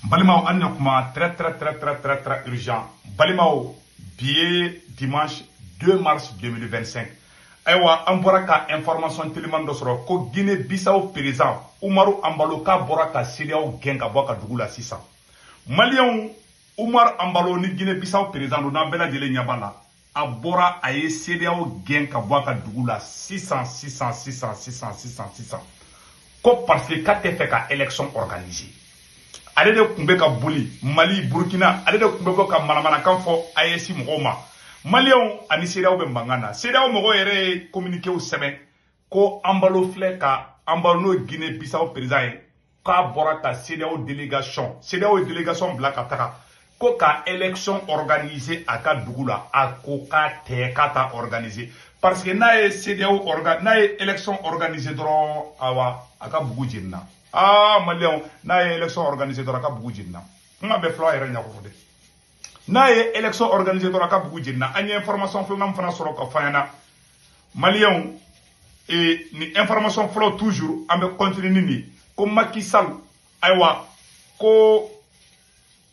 Balimao Anyokuma, très urgent. Balimao, billet dimanche 2 mars 2025. Aïwa, Amboraka, information tellement d'osro, ko Guinée-Bissau président, Umaru Ambaloka Boraka, Siriao Genga Boka Dugula 600. Malion, Umar Ambalo ni Guinée-Bissau président, nous n'avons pas de l'Enyabala. Abora aye Siriao Genga Boka Dugula 600. Ko parce que quand tu fais ka élection organisée. Ale de kumbe ka boli Mali Burkina ale de kumbe ka malamana kan fo ayesi mugoma Malion ani CEDEAO be mangana CEDEAO mogo yere communiqué au semaine ko ambalo fle ka ambalo no Guinée Bissau président ka bora ka CEDEAO délégation bla ka taka ko ka élection organisée aka dugula akoka te kata organisée parce que na CEDEAO élection organisée dron awa aka bugu jinna. Ah, Malion, na élection organisée dans la Kabougina. On a besoin de rien. Na élection organisée dans la Kabougina. Il y a information flou France sur le Fayana. Malion, et ni information flou toujours, on va continuer. Comme Macky Sall, Aïwa, ko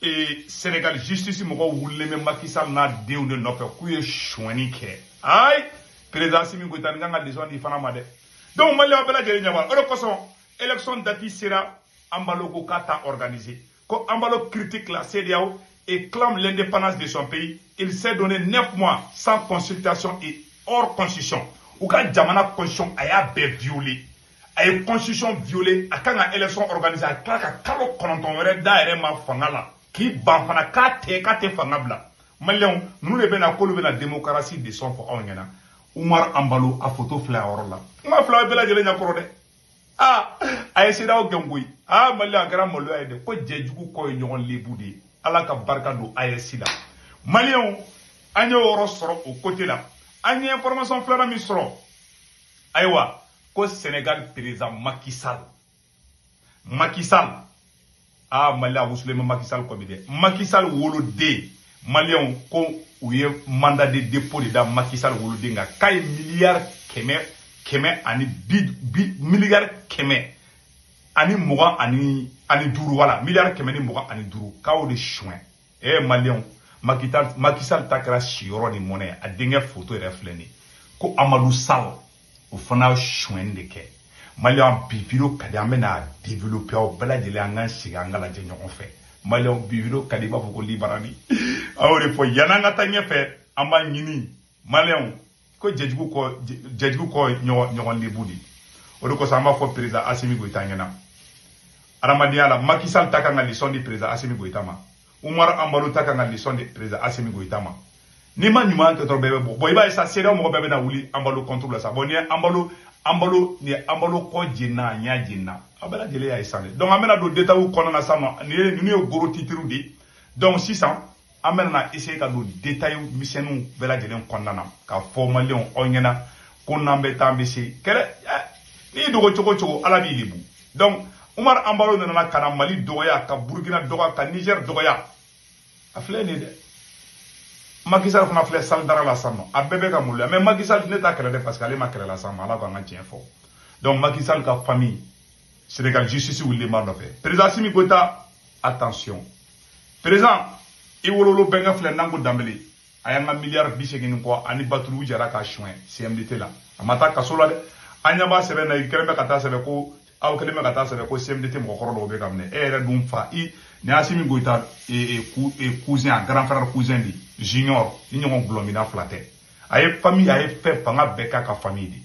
et Sénégal justice mo ko wulle me Macky Sall na dew de nope ku ye chouani ke. Aïe, président Simi Goïta nga besoin di fana made. Donc Malion bela jeri nyawal. O ko son élection dati sera Ambalo Kata organisée. Quand Ambalo critique la CEDEAO et clame l'indépendance de son pays, il s'est donné 9 mois sans consultation et hors constitution. Ou quand Jamana constitution a violé, a une constitution violée, a quand une élection organisée, a quand on aurait d'ailleurs ma fangala, qui banfana kate fangabla. Malion, nous les bena kolu la démocratie de son pour Ongena. Umar Ambalo a photo fleur là. Umar fleur bela jele nyakorode. Ah, aye CEDEAO gengoui. Ah, Malia grand molo aide. Ko jejugu ko nyon lebudi. Ala ka barka do aye sida. Malion, anya oro soro au côté là. Anya information flora mi soro. Aywa, ko Sénégal président Macky Sall. Ah, Malia wusulema Macky Sall ko bide. Macky Sall wolo de. Malion ko ouye mandat de dépôt de da Macky Sall wolo de nga kay milliard keme ani milliard keme ani muga ani duru wala milliard keme ni muga ani duru kawo de chouin Malion Macky Sall takra shioro ni monnaie a dengue photo refleni ko Amadou Sall o fana chouin de ke Malion biviro kadi amena développer o bela de langan siganga je ñokon fe Malion biviro kadi ba ko libarani awre fo yananga tanye fe amba ñini Malion ko jejugu ko nyogon libudi o do ko sama fo président Assimi Goïta ngena aramadiya la Macky Sall takanga lison di président Assimi Goïta ma Umar Ambalo takanga lison di président Assimi Goïta ma ni ma nyuma to bebe bo iba sa CEDEAO mo bebe na wuli Ambalo contrôle ça bon ni Ambalo ko jina nya jina abala jele ya isale donc amena do deta wu kono na sama ni goro titiru di donc 600 amena essayer ka do détail misenu bela jelen konnana ka formalion onyena konambe tambisi kere ni dogo chogo ala bi libu donc Umar Ambalo nana kana Mali dogoya ka Burkina dogoya ka Niger dogoya afle ni de Macky Sall fana afle sal dara la sanno abebe ka mulla mais Macky Sall ne ta kere de parce que ale ma kere la sanno ala ko nga tien fo donc Macky Sall ka famille Sénégal justice wuli ma do fe président Assimi Goïta attention président I wololo benga fle nangu dambeli ayanga milliard bisegini ko ani batulu jara ka chouin CMDT la amata kasola de anya ba sebe na ikreme kata sebe ko aw keleme kata sebe ko CMDT mo khoro be kamne ere dum fa I ni Assimi Goïta cousin grand frère cousin di junior ni nyong glomina flaté aye famille aye fait panga beka ka famille di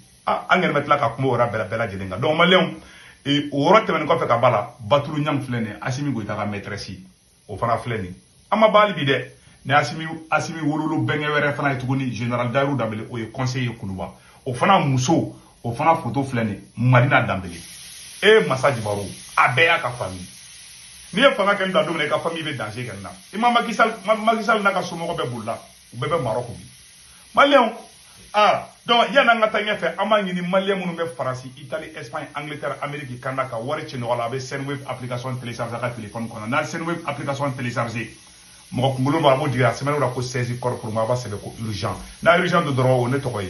angel metla ka kumo ora bela jedenga donc Malion ora temen ko fe ka bala batulu nyam flene Assimi Goïta ka maîtresse o fana flene ama bali bide ne Assimi wololo benga were fana itugoni général Dairou Dambélé o ye conseiller Kuluba o fana muso o fana photo flene Marina Dambélé Massaji Baro abeya ka famille ni e fana ken da do ne ka famille be danger ken na imam Macky Sall na ka somo be bulla bebe Maroc bi Malion donc yana ngata ngefe ama ngini Malien munu be France Italie Espagne Angleterre Amérique Canada ka wari ci no wala be Senweb application télécharger ka téléphone kono na Senweb application télécharger mo ko ngolo ba mo diga semaine ra ko 16 corps pour ma ba c'est ko urgent na urgent de droit on est tokoy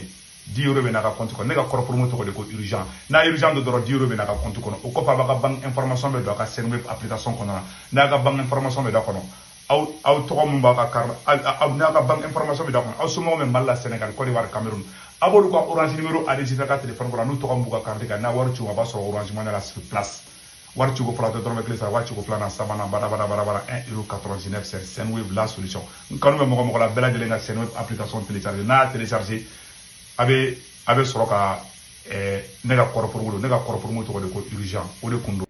10 euros be na ka compte kono ne ka corporate mo to ko urgent na urgent do doro 10 euros be na ka compte kono o ko fa ba ka bank information be do ka Senweb application kono na ka bank information be do kono aw to mo ba ka kar aw na ka bank information be do kono aw sumo me malla Sénégal Côte d'Ivoire Cameroun abolu ko orange numéro a registré ka téléphone ko nu to mo ka carte ga na waru ci ba so orange money la sur place waru ci ko plateau dorme clé ça waru ci ko plan na sabana bara 1,99 c'est Senweb la solution kanu me mo la bela de la Senweb application télécharger na télécharger abe sɔrɔ ka ne ka kɔrɔpɔrɔmolo tɔgɔ de ko urgent o de kun don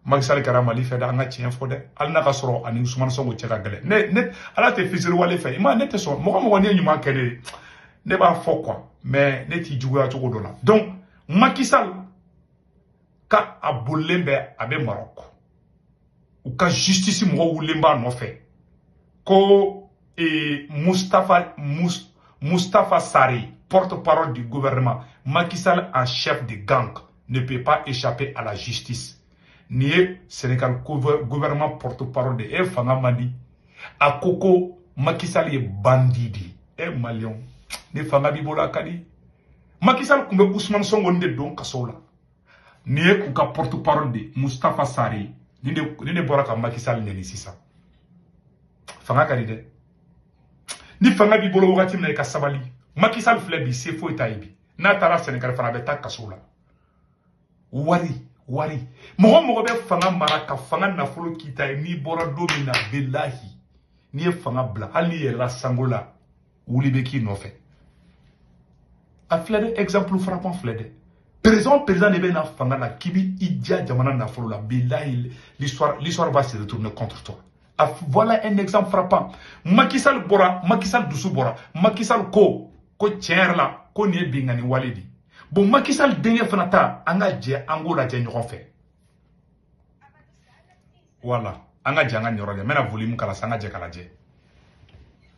Macky Sall kɛra Mali fɛ dɛ an ka tiɲɛ fɔ dɛ hali n'a ka sɔrɔ ani Ousmane Sonko cɛ ka gɛlɛn ne ala tɛ fisiri wale fɛ i ma ne tɛ sɔn mɔgɔ n'i ye ɲuman kɛ ne b'a fɔ quoi mais ne t'i juguya cogo dɔ la donc Macky Sall ka a bolilen bɛ a bɛ Maroc u ka justice mɔgɔw wulilen b'a nɔfɛ ko Moustapha Sarré, porte-parole du gouvernement, Macky Sall en chef de gang, ne peut pas échapper à la justice. Nié Sénégal gouvernement porte-parole de Fanga Mandi, à Koko Macky Sall est bandit. Malion, ne Fanga Bibola Kadi. Macky Sall kumbe Ousmane Sonko nde don kasola. Nié kuka porte-parole de Moustapha Sarré, ne bora ka Macky Sall neni sisa. Fanga Kadi de. Ni Fanga Bibolo wagati na ka sabali. Macky Sall filɛ bi se foyi t'a ye bi n'a taara Sénégal fana a bɛ taa kaso la wari mɔgɔ bɛ fanga mara ka fanga nafolo k'i ta ye n'i bɔra don min na bilahi n'i ye fanga bila hali n'i yɛlɛla sango la wuli bɛ k'i nɔfɛ a filɛ dɛ exemple frappant filɛ dɛ président de bɛ na fanga la k'i b'i diya jamana nafolo la bilahi l'histoire va se retourner contre toi. Voilà un exemple frappant. Macky Sall dusu bɔra Macky Sall ko tiɲɛ la ko nin ye bingani wale di bon Macky Sall denkɛ fana ta an ka jɛ an k'o lajɛ ɲɔgɔn fɛ voilà an ka jɛ an ka nin yɔrɔ lajɛ n bɛna volume kala sa an ka jɛ ka lajɛ.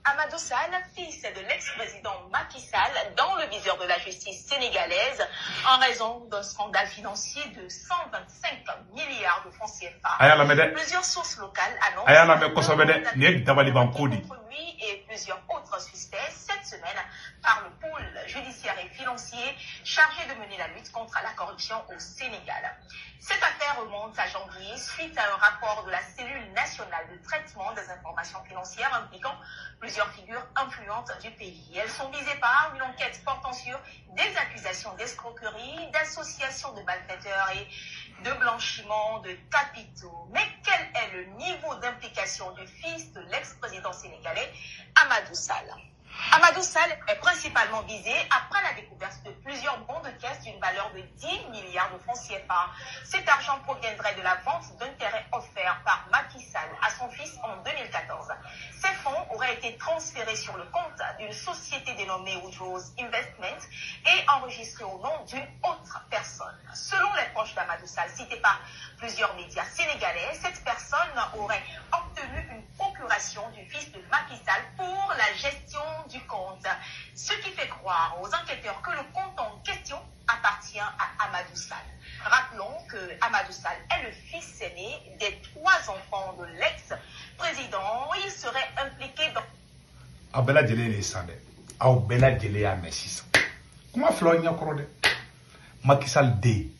Amadou Sall, fils de l'ex-président Macky Sall, dans le viseur de la justice sénégalaise en raison d'un scandale financier de 125 milliards de francs CFA. Plusieurs sources locales annoncent contre lui et plusieurs autres suspects cette semaine par le pôle judiciaire et financier chargé de mener la lutte contre la corruption au Sénégal. Cette affaire remonte à janvier suite à un rapport de la cellule nationale de traitement des informations financières impliquant plusieurs figures influentes du pays. Elles sont visées par une enquête portant sur des accusations d'escroquerie, d'association de malfaiteurs et de blanchiment de capitaux. Mais quel est le niveau d'implication du fils de l'ex-président sénégalais, Amadou Sall? Amadou Sall est principalement visé après la découverte de plusieurs bons de caisse d'une valeur de 10 milliards de francs CFA. Cet argent proviendrait de la vente d'intérêts offerts par Macky Sall à son fils en 2014. Ces fonds auraient été transférés sur le compte d'une société dénommée Woodrose Investment et enregistrés au nom d'une autre personne. Selon les proches d'Amadou Sall, cités par plusieurs médias sénégalais, cette personne aurait obtenu une procuration du fils de Macky Sall pour la gestion du compte. Ce qui fait croire aux enquêteurs que le compte en question appartient à Amadou Sall. Rappelons que Amadou Sall est le fils aîné des 3 enfants de l'ex-président. Il serait impliqué dans... Abela Djele les sande. Abela Djele a Messi. Comment Florian Krode? Macky Sall D.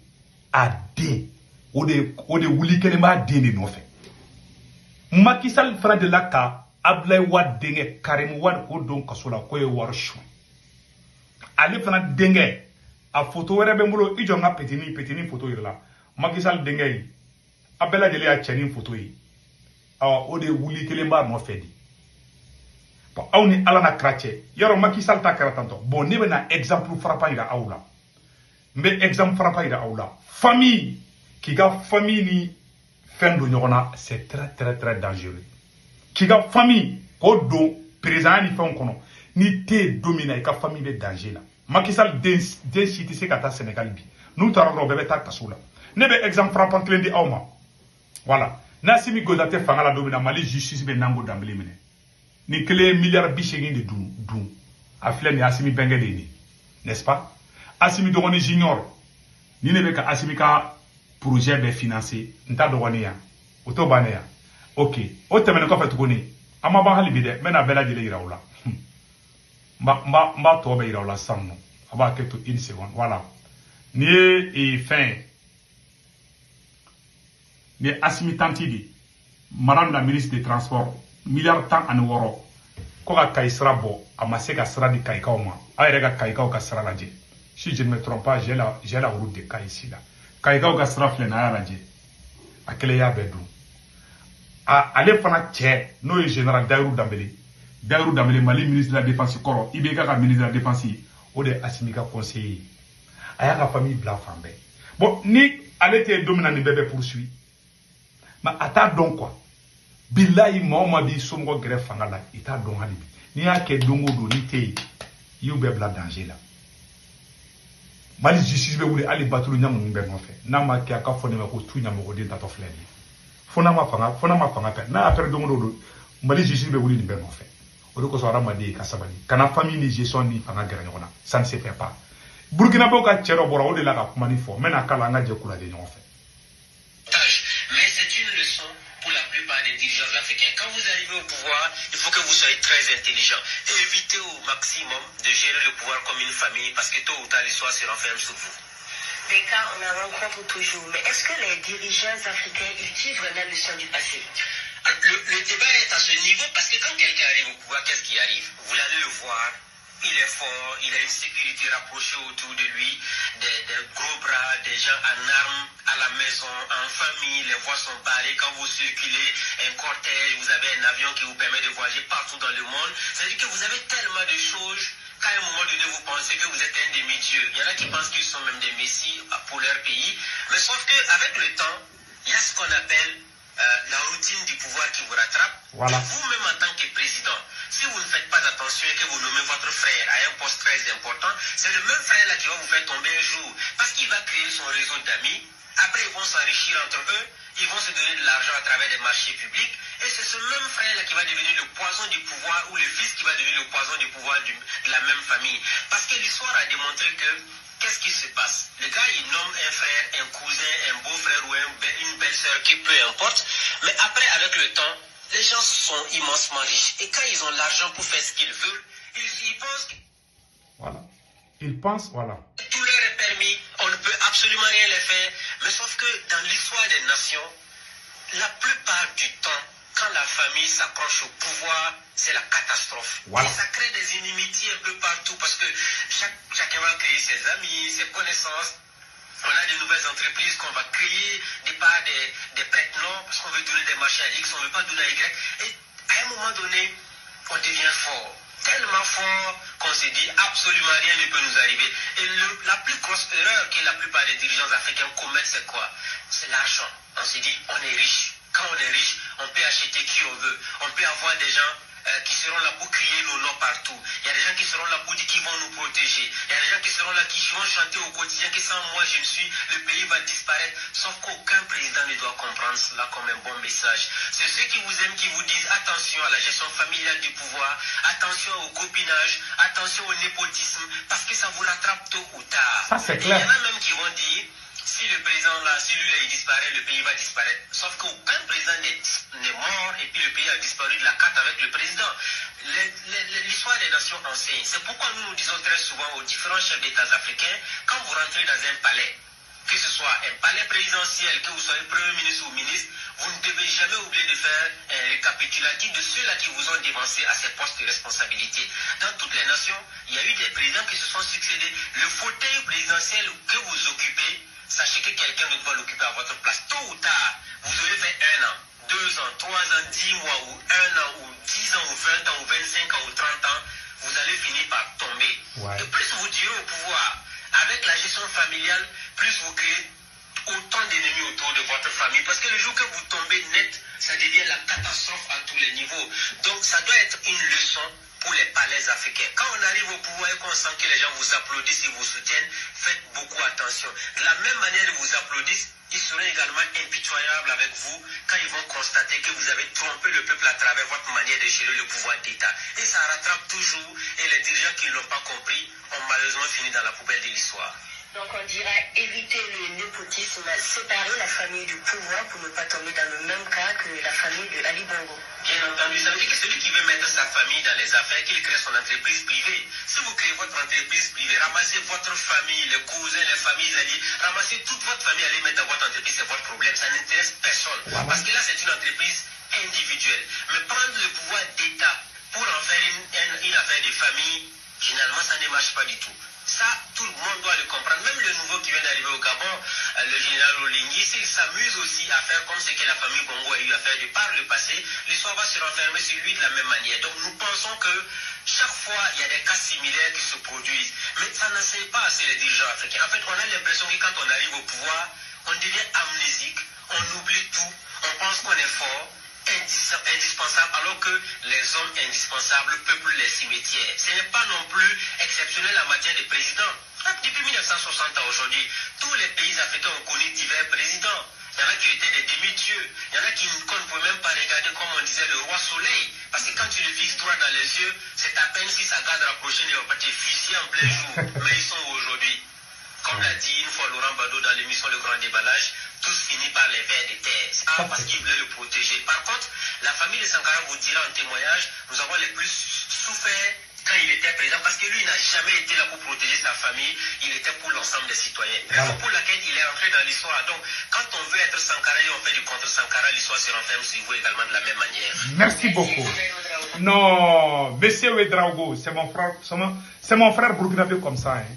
A D. Ode wuli kelema D ni nofe. Macky Sall fera de la ka Ablaye Wade denge Karim Wade ko don kasola ko ye warshu. Ale fana denge a photo wɛrɛ bɛ n bolo i jɔ n ka petini photo yɛrɛ la Macky Sall denkɛ yi a bɛɛ lajɛlen y'a cɛnin photo ye o de wuli kelen b'a nɔfɛ di bon aw ni ala na kira cɛ yɔrɔ Macky Sall ta kɛra tantɔ bon ne bɛna exemple frappant yira aw la n bɛ exemple frappant yira aw la famille k'i ka famille ni fɛn don ɲɔgɔn na c'est très dangereux k'i ka famille k'o don président ni fɛnw kɔnɔ ni tɛ don min na i ka famille bɛ danger la Macky Sall den si tɛ se ka taa Sénégal bi n'u taara dɔrɔn bɛɛ bɛ taa kaso la ne bɛ exemple frappant kelen di aw ma voilà n'Assimi Goïta tɛ fanga la don min na Mali justice bɛ Nango Dembélé minɛ ni kelen miliyari 80 de dun a filɛ nin Assimi Bɛnkɛ de ye nin n'est-ce pas Assimi dɔgɔnin junior ni ne bɛ ka Assimi ka projet bɛɛ financer n ta dɔgɔnin yan o t'o bannen yan ok o tɛmɛnen kɔfɛ tuguni an ma ban hali bi dɛ n bɛna bɛɛ lajɛlen yira aw la n b'a tɔ bɛɛ yira aw la sisan nɔ On va quelques une seconde. Voilà. Ni fin. Ni Assimi Tantidi. Madame la ministre des Transports. Milliard temps en euro. Koga Kaïsra bo. Amase ka sera di Kaïka oma. Aérega Kaïka ka sera la dje. Si je ne me trompe pas, j'ai la route de Kaï ici là. Kaïka ka sera flena la dje. Akele ya bedou. Ale fana tche. No général Dairou Dambélé. Dairou Dambélé, Mali ministre de la Défense Koro. Ibeka ka ministre de la Défense. Ode Assimi ka conseiller. Aya ka famille bla fambe. Bon, ni ale te dominant ni bébé poursuit. Mais attends donc quoi. Billahi Mahoma bi somgo greffe fanga la. Ita don halibi. Ni ya ke dongo do ni te. You be bla danger là. Mali justice be wuli ali batulu nyamu mbe no fe. Na ma ke aka fone ma ko tu nyamu ko den tato fleni. Fona ma fanga pe. Na affaire dongo do. Mali justice be wuli ni be no fe. O ko so ramadi ka sabali. Kana famille ni gestion ni fanga gere nyona. Ça ne se fait pas. Burkina Faso ka tchero bora o de la ka kuma ni fo. Mais na kala nga je kula de nyon fe. Mais c'est une leçon pour la plupart des dirigeants africains. Quand vous arrivez au pouvoir, il faut que vous soyez très intelligent. Évitez au maximum de gérer le pouvoir comme une famille parce que tôt ou tard l'histoire se renferme sur vous. Des cas, on en rencontre toujours. Mais est-ce que les dirigeants africains ils tirent la leçon du passé? Le débat est à ce niveau parce que quand quelqu'un arrive au pouvoir, qu'est-ce qui arrive? Vous allez le voir. Il est fort, il a une sécurité rapprochée autour de lui, des gros bras, des gens en armes à la maison, en famille, les voies sont barrées. Quand vous circulez, un cortège, vous avez un avion qui vous permet de voyager partout dans le monde. C'est-à-dire que vous avez tellement de choses qu'à un moment donné, vous pensez que vous êtes un demi-dieu. Il y en a qui pensent qu'ils sont même des messies pour leur pays. Mais sauf qu'avec le temps, il y a ce qu'on appelle la routine du pouvoir qui vous rattrape. Voilà. Et vous-même en tant que président, si vous ne faites pas attention et que vous nommez votre frère à un poste très important, c'est le même frère là qui va vous faire tomber un jour. Parce qu'il va créer son réseau d'amis. Après, ils vont s'enrichir entre eux. Ils vont se donner de l'argent à travers des marchés publics. Et c'est ce même frère là qui va devenir le poison du pouvoir ou le fils qui va devenir le poison du pouvoir de la même famille. Parce que l'histoire a démontré que qu'est-ce qui se passe? Le gars, il nomme un frère, un cousin, un beau-frère ou une belle-sœur, qui peu importe. Mais après, avec le temps, les gens sont immensement riches. Et quand ils ont l'argent pour faire ce qu'ils veulent, ils pensent que... Voilà. Ils pensent, voilà. Tout leur est permis, on ne peut absolument rien les faire. Mais sauf que dans l'histoire des nations, la plupart du temps, quand la famille s'approche au pouvoir, c'est la catastrophe. Voilà. Et ça crée des inimitiés un peu partout parce que chacun va créer ses amis, ses connaissances. On a de nouvelles entreprises qu'on va créer, des prête-noms, parce qu'on veut donner des marchés à X, on ne veut pas donner à Y. Et à un moment donné, on devient fort. Tellement fort qu'on se dit absolument rien ne peut nous arriver. Et la plus grosse erreur que la plupart des dirigeants africains commettent, c'est quoi? C'est l'argent. On se dit, on est riche. Quand on est riche, on peut acheter qui on veut. On peut avoir des gens qui seront là pour crier nos noms partout. Il y a des gens qui seront là pour dire qu'ils vont nous protéger. Il y a des gens qui seront là qui vont chanter au quotidien que sans moi je ne suis, le pays va disparaître. Sauf qu'aucun président ne doit comprendre cela comme un bon message. C'est ceux qui vous aiment qui vous disent attention à la gestion familiale du pouvoir, attention au copinage, attention au népotisme, parce que ça vous rattrape tôt ou tard. Ça, c'est Et clair. il y en a même qui vont dire si le président là, si lui là il disparaît, le pays va disparaître. Sauf qu'aucun président n'est mort et puis le pays a disparu de la carte avec le président. L'histoire des nations enseigne. C'est pourquoi nous disons très souvent aux différents chefs d'État africains, quand vous rentrez dans un palais, que ce soit un palais présidentiel, que vous soyez premier ministre ou ministre, vous ne devez jamais oublier de faire un récapitulatif de ceux-là qui vous ont dévancé à ces postes de responsabilité. Dans toutes les nations, il y a eu des présidents qui se sont succédés. Le fauteuil présidentiel que vous occupez, sachez que quelqu'un d'autre va l'occuper à votre place. Tôt ou tard, vous aurez fait 1 an, 2 ans, 3 ans, 10 mois, ou 1 an, ou 10 ans, ou 20 ans, ou 25 ans, ou 30 ans, vous allez finir par tomber. Ouais. Et plus vous durez au pouvoir, avec la gestion familiale, plus vous créez autant d'ennemis autour de votre famille. Parce que le jour que vous tombez net, ça devient la catastrophe à tous les niveaux. Donc ça doit être une leçon pour les palais africains. Quand on arrive au pouvoir et qu'on sent que les gens vous applaudissent et vous soutiennent, faites beaucoup attention. De la même manière ils vous applaudissent, ils seront également impitoyables avec vous quand ils vont constater que vous avez trompé le peuple à travers votre manière de gérer le pouvoir d'État. Et ça rattrape toujours, et les dirigeants qui ne l'ont pas compris ont malheureusement fini dans la poubelle de l'histoire. Donc on dira éviter le népotisme, séparer la famille du pouvoir pour ne pas tomber dans le même cas que la famille de Ali Bongo. Bien entendu, ça veut dire que celui qui veut mettre sa famille dans les affaires, qu'il crée son entreprise privée. Si vous créez votre entreprise privée, ramassez votre famille, les cousins, les familles alliées, ramassez toute votre famille, allez mettre dans votre entreprise, c'est votre problème. Ça n'intéresse personne. Parce que là, c'est une entreprise individuelle. Mais prendre le pouvoir d'État pour en faire une affaire de famille, généralement, ça ne marche pas du tout. Ça, tout le monde doit le comprendre. Même le nouveau qui vient d'arriver au Gabon, le général Olingi, s'il s'amuse aussi à faire comme ce que la famille Bongo a eu à faire de par le passé, l'histoire va se renfermer sur lui de la même manière. Donc nous pensons que chaque fois, il y a des cas similaires qui se produisent. Mais ça n'enseigne pas assez les dirigeants africains. En fait, on a l'impression que quand on arrive au pouvoir, on devient amnésique, on oublie tout, on pense qu'on est fort, indispensable, alors que les hommes indispensables peuplent les cimetières. Ce n'est pas non plus exceptionnel en matière de présidents. Depuis 1960 à aujourd'hui, tous les pays africains ont connu divers présidents. Il y en a qui étaient des demi-dieux. Il y en a qu'on ne peut même pas regarder, comme on disait, le roi soleil. Parce que quand tu le fixes droit dans les yeux, c'est à peine si sa garde rapprochée ne va pas te fusiller en plein jour. Mais ils sont aujourd'hui. Comme l'a dit une fois Laurent Bado dans l'émission Le Grand Déballage, tous finissent par les vers de terre. C'est pas parce qu'ils voulaient le protéger. Par contre, la famille de Sankara vous dira en témoignage, nous avons les plus souffert quand il était président, parce que lui, il n'a jamais été là pour protéger sa famille, il était pour l'ensemble des citoyens. Raison pour laquelle il est entré dans l'histoire. Donc, quand on veut être Sankara et on fait du contre Sankara, l'histoire se renferme sur vous également de la même manière. Merci beaucoup. Non, monsieur Ouedraogo, c'est mon frère burkinabé comme ça. Hein.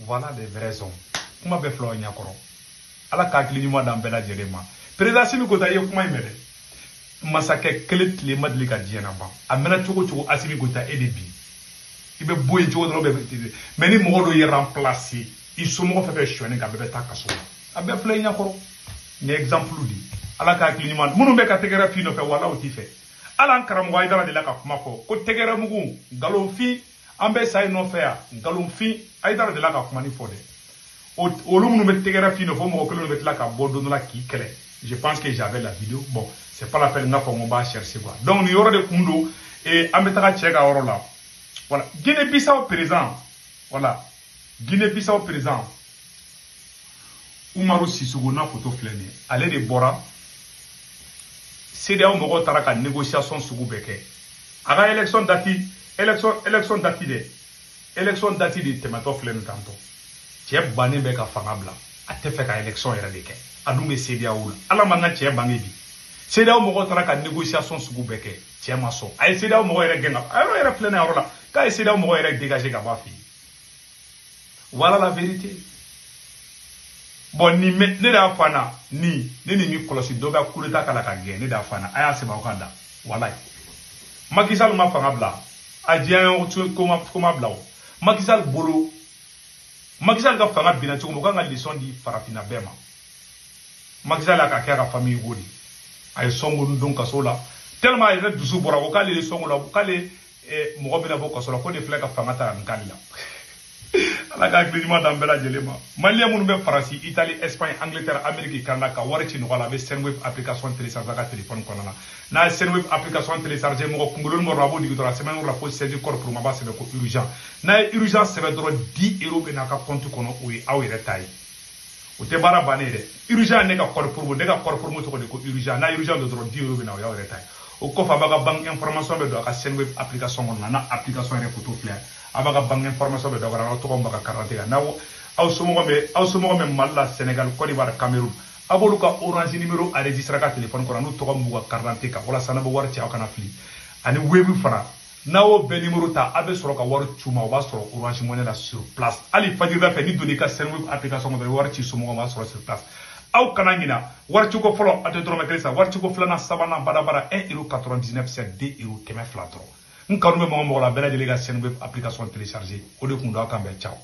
Voilà des vrais hommes. Comment be flo nyakoro? Ala ka kili nyuma dan bela jelema. Président Simi Gota ye kuma imede. Masake kele tile madli ka diena ba. Amena choko choko Asimi Gota e debi. Ibe boye choko do be mais ni mo do ye remplacer. Il so mo fe chouane ka be ta kaso. Abe flo nyakoro. Ni exemple di. Ala ka kili nyuma munu be ka tegera fi no fe wala o ti fe. Ala nkaram wa idara de la ka kuma ko tegera mugu galon fi ambe say no fe ya galon fi aidara de la ka kuma ni fode. Je pense que j'avais la vidéo. Bon, c'est pas la peine qu'on va chercher quoi. Donc, il y aura des kundos et Ametara Tchega Orola. Voilà. Guinée-Bissau présent. Voilà. Guinée-Bissau présent. Oumarou Sissougo na photo flène. Allez de Bora. C'est des hommes qui ont négociation sous Beke. À l'élection dati, élection dati de Temato flène tantôt. Tiens bané beka fangabla a te fait ka élection era de ke adunge CEDEAO la ala manga tiens bangi bi CEDEAO mo tara ka négociation sugu beke tiens maso ay CEDEAO mo era genga ayro era plein ayro la ka CEDEAO mo era dégager ka ba fi. Voilà la vérité. Bon ni ne da fana ni mi kolosi do ba kuleta kala ka gen ne da fana aya se ba okanda wallahi Macky Sall ma fangabla a dien koma bla Macky Sall bolo Macky Sall ka fanga bina cogo mo kanga leçon di farafina bema. Macky Sall ka kera famille godi ay songo ndon kasola tellement ay red dusu bora ko kale le songo la ko kale mo bina bo kasola ko de fleka fanga ta nkalla. Ala ka klima dambela jelema Mali mun be France Italie Espagne Angleterre Amérique Canada ka warati no wala be Senweb application télécharger ka téléphone konana na Senweb application télécharger mo ko ngolon mo rabo digi to la semaine la pose c'est corps pour ma base ko urgent na urgent c'est dro 10 € be na ka compte kono o aw yere tay o te bara banere urgent ne ka corps pour mo de ka corps pour mo to ko de ko urgent na urgent de dro 10 € be na o yere tay o ko fa baga bank information be do ka Senweb application na application re photo fleur abaga bang information be dogara to ko mbaka karantega nawo aw somo me Malla Sénégal Côte d'Ivoire Cameroun aboluka orange numéro enregistré ka téléphone ko no to ko mbuga karanteka wala sana bo warti akana fli ani webu fara nawo be numéro ta abe soro ka war chuma wa soro orange money la sur place ali fadira fe ni doni ka Senweb application be warti somo ma soro sur place aw kanangina warti ko folo ate drome kresa warti ko flana sabana bada 1,99 € c'est 2 € keme flatro. Nous avons la belle délégation de l'application téléchargée. Au lieu de nous ciao.